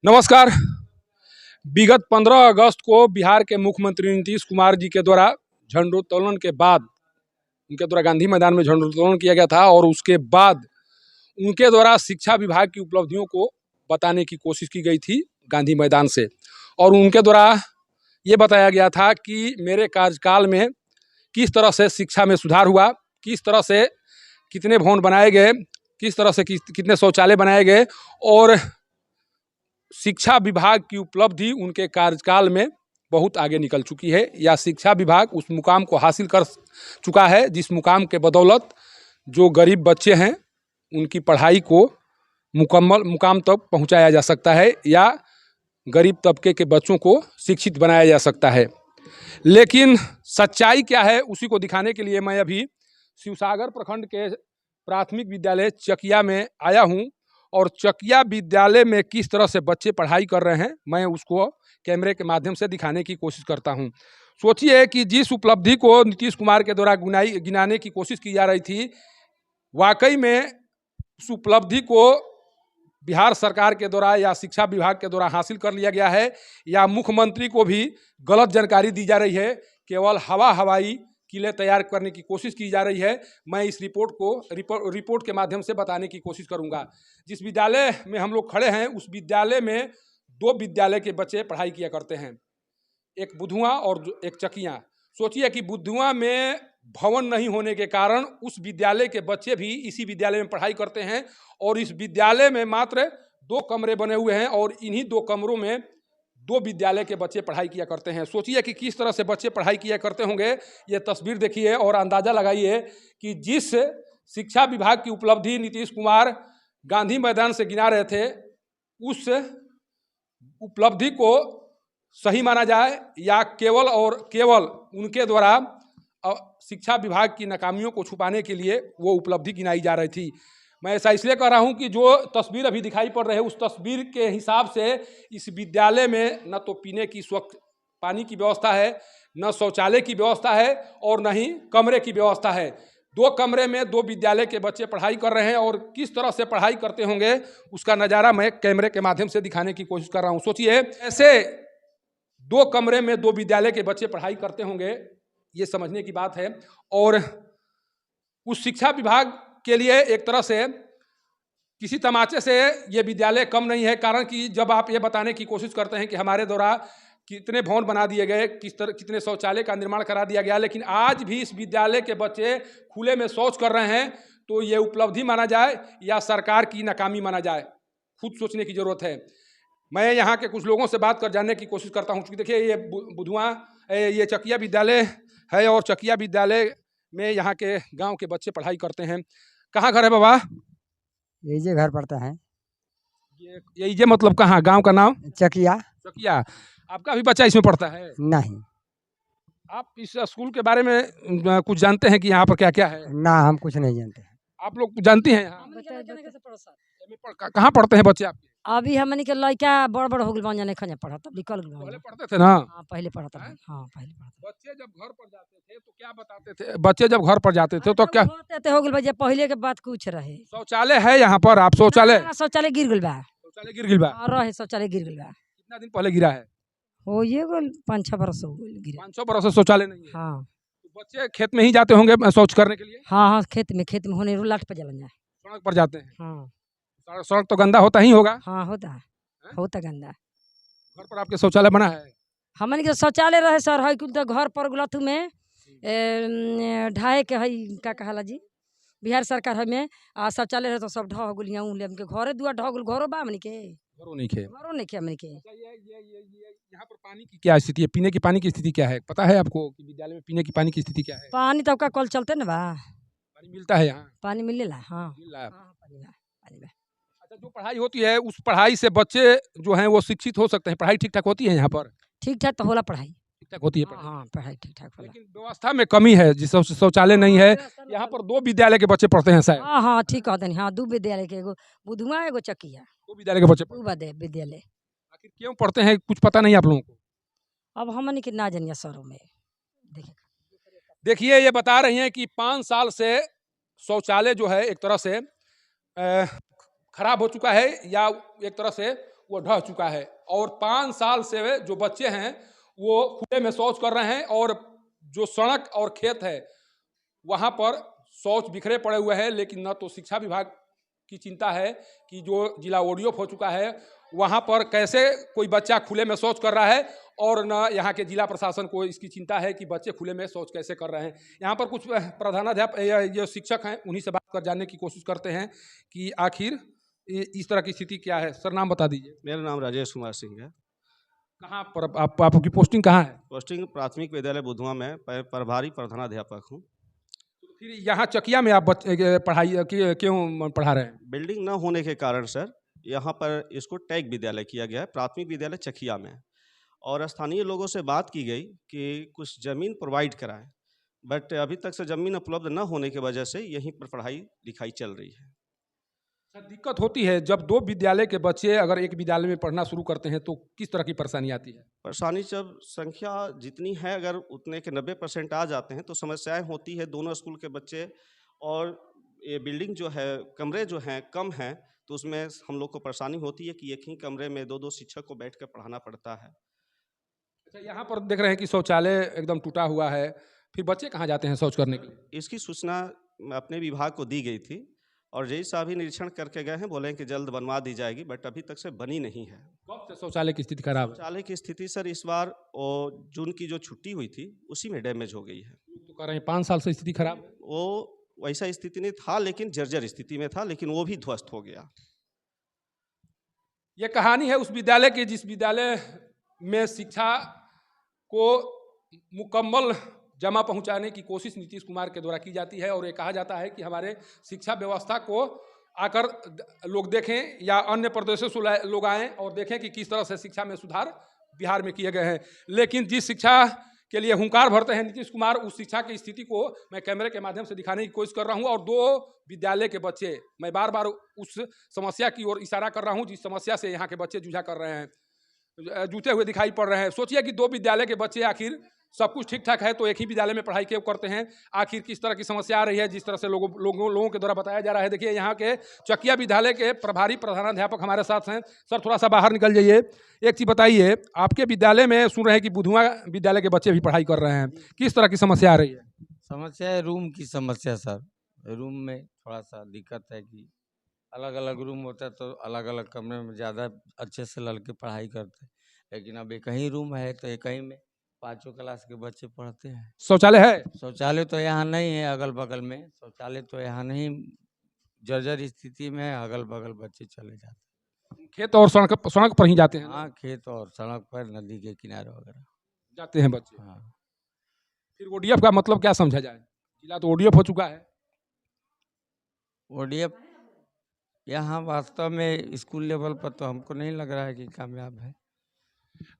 नमस्कार। विगत 15 अगस्त को बिहार के मुख्यमंत्री नीतीश कुमार जी के द्वारा झंडोत्तोलन के बाद उनके द्वारा गांधी मैदान में झंडोत्तोलन किया गया था और उसके बाद उनके द्वारा शिक्षा विभाग की उपलब्धियों को बताने की कोशिश की गई थी गांधी मैदान से। और उनके द्वारा ये बताया गया था कि मेरे कार्यकाल में किस तरह से शिक्षा में सुधार हुआ, किस तरह से कितने भवन बनाए गए, किस तरह से कितने शौचालय बनाए गए और शिक्षा विभाग की उपलब्धि उनके कार्यकाल में बहुत आगे निकल चुकी है या शिक्षा विभाग उस मुकाम को हासिल कर चुका है जिस मुकाम के बदौलत जो गरीब बच्चे हैं उनकी पढ़ाई को मुकम्मल मुकाम तक पहुंचाया जा सकता है या गरीब तबके के बच्चों को शिक्षित बनाया जा सकता है। लेकिन सच्चाई क्या है उसी को दिखाने के लिए मैं अभी शिवसागर प्रखंड के प्राथमिक विद्यालय चकिया में आया हूं और चकिया विद्यालय में किस तरह से बच्चे पढ़ाई कर रहे हैं मैं उसको कैमरे के माध्यम से दिखाने की कोशिश करता हूं। सोचिए कि जिस उपलब्धि को नीतीश कुमार के द्वारा गिनाने की कोशिश की जा रही थी, वाकई में उस उपलब्धि को बिहार सरकार के द्वारा या शिक्षा विभाग के द्वारा हासिल कर लिया गया है या मुख्यमंत्री को भी गलत जानकारी दी जा रही है, केवल हवाई किले तैयार करने की कोशिश की जा रही है। मैं इस रिपोर्ट के माध्यम से बताने की कोशिश करूंगा। जिस विद्यालय में हम लोग खड़े हैं उस विद्यालय में 2 विद्यालय के बच्चे पढ़ाई किया करते हैं, एक बुधुआ और एक चकिया। सोचिए कि बुधुआ में भवन नहीं होने के कारण उस विद्यालय के बच्चे भी इसी विद्यालय में पढ़ाई करते हैं और इस विद्यालय में मात्र 2 कमरे बने हुए हैं और इन्हीं 2 कमरों में 2 विद्यालय के बच्चे पढ़ाई किया करते हैं। सोचिए कि किस तरह से बच्चे पढ़ाई किया करते होंगे। ये तस्वीर देखिए और अंदाजा लगाइए कि जिस शिक्षा विभाग की उपलब्धि नीतीश कुमार गांधी मैदान से गिना रहे थे उस उपलब्धि को सही माना जाए या केवल और केवल उनके द्वारा शिक्षा विभाग की नाकामियों को छुपाने के लिए वो उपलब्धि गिनाई जा रही थी। मैं ऐसा इसलिए कह रहा हूं कि जो तस्वीर अभी दिखाई पड़ रही है उस तस्वीर के हिसाब से इस विद्यालय में न तो पीने की स्वच्छ पानी की व्यवस्था है, न शौचालय की व्यवस्था है और न ही कमरे की व्यवस्था है। 2 कमरे में 2 विद्यालय के बच्चे पढ़ाई कर रहे हैं और किस तरह से पढ़ाई करते होंगे उसका नज़ारा मैं कैमरे के माध्यम से दिखाने की कोशिश कर रहा हूँ। सोचिए ऐसे 2 कमरे में 2 विद्यालय के बच्चे पढ़ाई करते होंगे, ये समझने की बात है। और उस शिक्षा विभाग के लिए एक तरह से किसी तमाचे से ये विद्यालय कम नहीं है, कारण कि जब आप ये बताने की कोशिश करते हैं कि हमारे द्वारा कितने भवन बना दिए गए, कितने शौचालय का निर्माण करा दिया गया, लेकिन आज भी इस विद्यालय के बच्चे खुले में शौच कर रहे हैं, तो ये उपलब्धि माना जाए या सरकार की नाकामी माना जाए, खुद सोचने की जरूरत है। मैं यहाँ के कुछ लोगों से बात कर जानने की कोशिश करता हूँ। देखिए ये बुधुआ ये चकिया विद्यालय है और चकिया विद्यालय में यहाँ के गांव के बच्चे पढ़ाई करते हैं। कहाँ घर है बाबा? यही घर पड़ता है। ये मतलब कहाँ? गांव का नाम चकिया। चकिया। आपका भी बच्चा इसमें पढ़ता है? नहीं। आप इस स्कूल के बारे में कुछ जानते हैं कि यहाँ पर क्या क्या है? ना, हम कुछ नहीं जानते हैं। आप लोग जानती हैं? कहाँ पढ़ते हैं बच्चे आपके? अभी हमनी के लड़का बड़ हो गइल बन जाने खने पढ़त निकल गइल। पहले पढ़ते थे ना? हां पहले पढ़त रहे। हां पहले पढ़त। बच्चे जब घर पर जाते थे तो क्या बताते थे? बच्चे जब घर पर जाते थे तो क्या होते हो गइल भैया, पहले के बात कुछ रहे। शौचालय है यहाँ पर? आप शौचालय शौचालय गिर गइल बा। शौचालय गिर गइल बा? रहे शौचालय गिर गइल बा। कितना दिन पहले गिरा है? हो ये गइल 5-6 बरस हो गइल गिरा। 500 बरस से शौचालय नहीं है। हां तो बच्चे खेत में ही जाते होंगे शौच करने के लिए? हां खेत में होने लाट पे जलन जाए। सड़क पर जाते हैं? हां सड़क तो गंदा होता ही होगा? हां होता गंदा। घर पर आपके शौचालय बना है? हमनी के शौचालय रहे सर, है कुल तो घर पर गुलथु में ढाए के है का कहला जी बिहार सरकार है में आ शौचालय रहे तो सब ढह गुल यहाँ हमके घरे दुआ ढह गुल। घरो बा हमनी के? घरों नहीं खे। घरो नहीं के हमनी के। ये यहाँ पर पानी की क्या स्थिति है? पीने की पानी की स्थिति क्या है? पता है आपको कि विद्यालय में पीने की पानी की स्थिति क्या है? पानी तो का कल चलते ना बा। पानी मिलता है यहाँ? पानी मिलेला। हाँ मिल रहा है? पानी बा। अच्छा, जो पढ़ाई होती है उस पढ़ाई से बच्चे जो हैं वो शिक्षित हो सकते हैं? पढ़ाई ठीक ठाक होती है यहाँ पर? ठीक ठाक तो होला पढ़ाई। ठीक ठाक होती है पढ़ाई? हाँ पढ़ाई ठीक ठाक होला। लेकिन व्यवस्था में कमी है, जिस शौचालय नहीं है। यहाँ पर 2 विद्यालय के बच्चे पढ़ते हैं शायद? हाँ ठीक कहते हैं। हाँ 2 विद्यालय के, एगो बुधुआ एगो चकिया। 2 विद्यालय के बच्चे पढ़ते 2 विद्यालय। हैं। आखिर क्यों पढ़ते हैं कुछ पता नहीं आप लोगों को? अब हमनी के ना जानिए शहरों में। देखिए ये बता रही हैं कि 5 साल से शौचालय जो है एक तरह से खराब हो चुका है या एक तरह से वो ढह चुका है और 5 साल से जो बच्चे हैं वो खुले में शौच कर रहे हैं और जो सड़क और खेत है वहाँ पर शौच बिखरे पड़े हुए हैं। लेकिन न तो शिक्षा विभाग की चिंता है कि जो जिला ओडीएफ हो चुका है वहाँ पर कैसे कोई बच्चा खुले में शौच कर रहा है, और न यहाँ के जिला प्रशासन को इसकी चिंता है कि बच्चे खुले में शौच कैसे कर रहे हैं। यहाँ पर कुछ प्रधानाध्यापक ये शिक्षक हैं, उन्हीं से बात कर जानने की कोशिश करते हैं कि आखिर इस तरह की स्थिति क्या है। सर, नाम बता दीजिए। मेरा नाम राजेश कुमार सिंह है। कहाँ पर आपकी पोस्टिंग कहाँ है? पोस्टिंग प्राथमिक विद्यालय बुधवा में प्रभारी प्रधानाध्यापक हूँ। फिर यहाँ चकिया में आप पढ़ाई क्यों पढ़ा रहे हैं? बिल्डिंग न होने के कारण सर यहाँ पर इसको टैग विद्यालय किया गया है, प्राथमिक विद्यालय चकिया में। और स्थानीय लोगों से बात की गई कि कुछ ज़मीन प्रोवाइड कराएं, बट अभी तक से ज़मीन उपलब्ध न होने की वजह से यहीं पर पढ़ाई लिखाई चल रही है। दिक्कत होती है जब 2 विद्यालय के बच्चे अगर एक विद्यालय में पढ़ना शुरू करते हैं तो किस तरह की परेशानी आती है? परेशानी जब संख्या जितनी है अगर उतने के 90% आ जाते हैं तो समस्याएं होती है। दोनों स्कूल के बच्चे और ये बिल्डिंग जो है, कमरे जो हैं कम हैं, तो उसमें हम लोग को परेशानी होती है कि एक ही कमरे में 2-2 शिक्षक को बैठ कर पढ़ाना पड़ता है। अच्छा, यहाँ पर देख रहे हैं कि शौचालय एकदम टूटा हुआ है, फिर बच्चे कहाँ जाते हैं शौच करने के लिए? इसकी सूचना अपने विभाग को दी गई थी और जय साहब भी निरीक्षण करके गए हैं, बोले हैं कि जल्द बनवा दी जाएगी, बट अभी तक से बनी नहीं है। कब से शौचालय की स्थिति खराब है? शौचालय की स्थिति सर इस बार जून की जो छुट्टी हुई थी उसी में डैमेज हो गई है। तो कह रहे हैं 5 साल से स्थिति खराब है। वो वैसा स्थिति नहीं था, लेकिन जर्जर स्थिति में था, लेकिन वो भी ध्वस्त हो गया। ये कहानी है उस विद्यालय की जिस विद्यालय में शिक्षा को मुकम्मल जमा पहुंचाने की कोशिश नीतीश कुमार के द्वारा की जाती है, और ये कहा जाता है कि हमारे शिक्षा व्यवस्था को आकर लोग देखें या अन्य प्रदेशों से लोग आएँ और देखें कि किस तरह से शिक्षा में सुधार बिहार में किए गए हैं। लेकिन जिस शिक्षा के लिए हुंकार भरते हैं नीतीश कुमार, उस शिक्षा की स्थिति को मैं कैमरे के माध्यम से दिखाने की कोशिश कर रहा हूं। और 2 विद्यालय के बच्चे, मैं बार बार उस समस्या की ओर इशारा कर रहा हूं जिस समस्या से यहाँ के बच्चे जूझा कर रहे हैं, जूझते हुए दिखाई पड़ रहे हैं। सोचिए कि 2 विद्यालय के बच्चे, आखिर सब कुछ ठीक ठाक है तो एक ही विद्यालय में पढ़ाई क्यों करते हैं? आखिर किस तरह की समस्या आ रही है जिस तरह से लोगों के द्वारा बताया जा रहा है। देखिए, यहाँ के चकिया विद्यालय के प्रभारी प्रधानाध्यापक हमारे साथ हैं। सर, थोड़ा सा बाहर निकल जाइए। एक चीज़ बताइए, आपके विद्यालय में सुन रहे हैं कि बुधवा विद्यालय के बच्चे भी पढ़ाई कर रहे हैं, किस तरह की समस्या आ रही है? समस्या है रूम की समस्या सर। रूम में थोड़ा सा दिक्कत है कि अलग अलग रूम होता है तो अलग अलग कमरे में ज़्यादा अच्छे से लड़के पढ़ाई करते हैं, लेकिन अब एक ही रूम है तो एक ही में 5 क्लास के बच्चे पढ़ते हैं। शौचालय है? शौचालय तो यहाँ नहीं है, अगल बगल में शौचालय तो यहाँ नहीं, जर्जर स्थिति में है, अगल बगल बच्चे चले जाते हैं। खेत और सड़क पर ही जाते हैं? हाँ, खेत और सड़क पर, नदी के किनारे वगैरह जाते हैं बच्चे। हाँ। फिर ओडीएफ का मतलब क्या समझा जाए? जिला तो ओडीएफ हो चुका है। ओडीएफ यहाँ वास्तव में स्कूल लेवल पर तो हमको नहीं लग रहा है कि कामयाब है।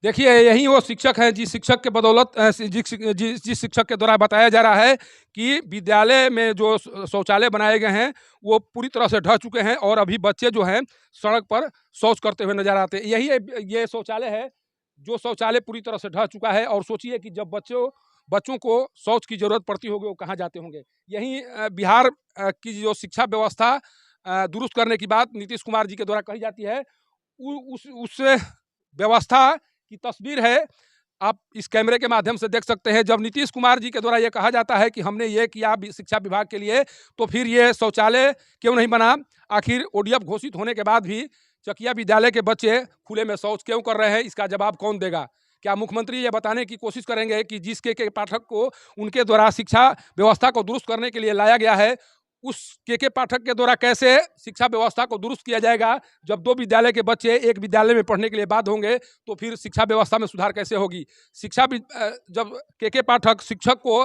देखिए, यही वो शिक्षक है जिस शिक्षक के बदौलत जिस शिक्षक के द्वारा बताया जा रहा है कि विद्यालय में जो शौचालय बनाए गए हैं वो पूरी तरह से ढह चुके हैं और अभी बच्चे जो हैं सड़क पर शौच करते हुए नजर आते हैं। यही ये शौचालय है जो शौचालय पूरी तरह से ढह चुका है। और सोचिए कि जब बच्चों को शौच की जरूरत पड़ती होगी वो कहाँ जाते होंगे। यही बिहार की जो शिक्षा व्यवस्था दुरुस्त करने की बात नीतीश कुमार जी के द्वारा कही जाती है, उस व्यवस्था की तस्वीर है, आप इस कैमरे के माध्यम से देख सकते हैं। जब नीतीश कुमार जी के द्वारा ये कहा जाता है कि हमने ये किया शिक्षा विभाग के लिए, तो फिर ये शौचालय क्यों नहीं बना? आखिर ओडीएफ घोषित होने के बाद भी चकिया विद्यालय के बच्चे खुले में शौच क्यों कर रहे हैं? इसका जवाब कौन देगा? क्या मुख्यमंत्री ये बताने की कोशिश करेंगे कि जिस के पाठक को उनके द्वारा शिक्षा व्यवस्था को दुरुस्त करने के लिए लाया गया है, उस के पाठक के द्वारा कैसे शिक्षा व्यवस्था को दुरुस्त किया जाएगा? जब 2 विद्यालय के बच्चे एक विद्यालय में पढ़ने के लिए बाध्य होंगे तो फिर शिक्षा व्यवस्था में सुधार कैसे होगी? जब के पाठक शिक्षक को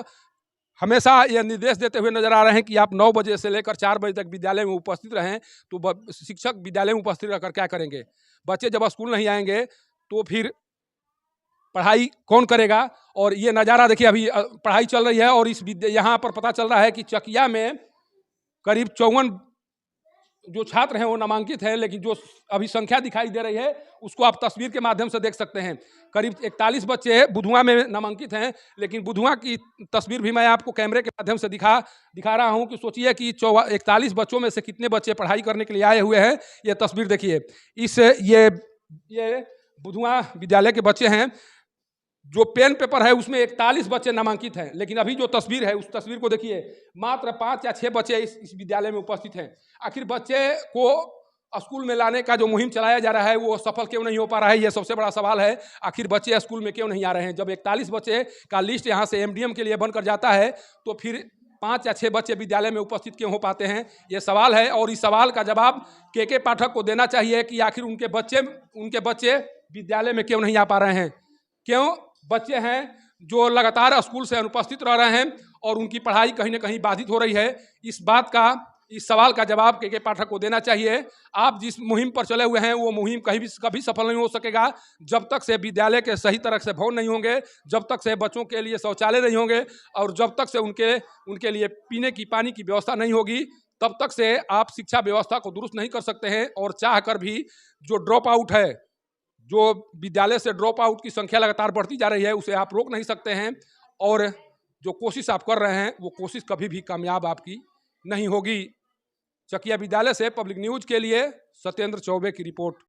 हमेशा यह निर्देश देते हुए नजर आ रहे हैं कि आप 9 बजे से लेकर 4 बजे तक विद्यालय में उपस्थित रहें, तो शिक्षक विद्यालय में उपस्थित रहकर क्या करेंगे? बच्चे जब स्कूल नहीं आएंगे तो फिर पढ़ाई कौन करेगा? और ये नज़ारा देखिए, अभी पढ़ाई चल रही है और यहाँ पर पता चल रहा है कि चकिया में करीब 54 जो छात्र हैं वो नामांकित हैं, लेकिन जो अभी संख्या दिखाई दे रही है उसको आप तस्वीर के माध्यम से देख सकते हैं। करीब 41 बच्चे बुधवा में नामांकित हैं, लेकिन बुधवा की तस्वीर भी मैं आपको कैमरे के माध्यम से दिखा रहा हूं कि सोचिए कि 41 बच्चों में से कितने बच्चे पढ़ाई करने के लिए आए हुए हैं। ये तस्वीर देखिए। ये ये बुधुआ विद्यालय के बच्चे हैं। जो पेन पेपर है उसमें 41 बच्चे नामांकित हैं, लेकिन अभी जो तस्वीर है उस तस्वीर को देखिए, मात्र 5 या 6 बच्चे इस विद्यालय में उपस्थित हैं। आखिर बच्चे को स्कूल में लाने का जो मुहिम चलाया जा रहा है वो सफल क्यों नहीं हो पा रहा है, ये सबसे बड़ा सवाल है। आखिर बच्चे स्कूल में क्यों नहीं आ रहे हैं? जब 41 बच्चे का लिस्ट यहाँ से एमडीएम के लिए बनकर जाता है तो फिर 5 या 6 बच्चे विद्यालय में उपस्थित क्यों हो पाते हैं, ये सवाल है। और इस सवाल का जवाब के पाठक को देना चाहिए कि आखिर उनके बच्चे विद्यालय में क्यों नहीं आ पा रहे हैं। क्यों बच्चे हैं जो लगातार स्कूल से अनुपस्थित रह रहे हैं और उनकी पढ़ाई कहीं ना कहीं बाधित हो रही है। इस सवाल का जवाब के पाठक को देना चाहिए। आप जिस मुहिम पर चले हुए हैं वो मुहिम कभी सफल नहीं हो सकेगा जब तक से विद्यालय के सही तरह से भवन नहीं होंगे, जब तक से बच्चों के लिए शौचालय नहीं होंगे और जब तक से उनके लिए पीने की पानी की व्यवस्था नहीं होगी, तब तक से आप शिक्षा व्यवस्था को दुरुस्त नहीं कर सकते हैं। और चाह कर भी जो ड्रॉप आउट है, जो विद्यालय से ड्रॉप आउट की संख्या लगातार बढ़ती जा रही है, उसे आप रोक नहीं सकते हैं। और जो कोशिश आप कर रहे हैं वो कोशिश कभी भी कामयाब आपकी नहीं होगी। चकिया विद्यालय से पब्लिक न्यूज के लिए सत्येंद्र चौबे की रिपोर्ट।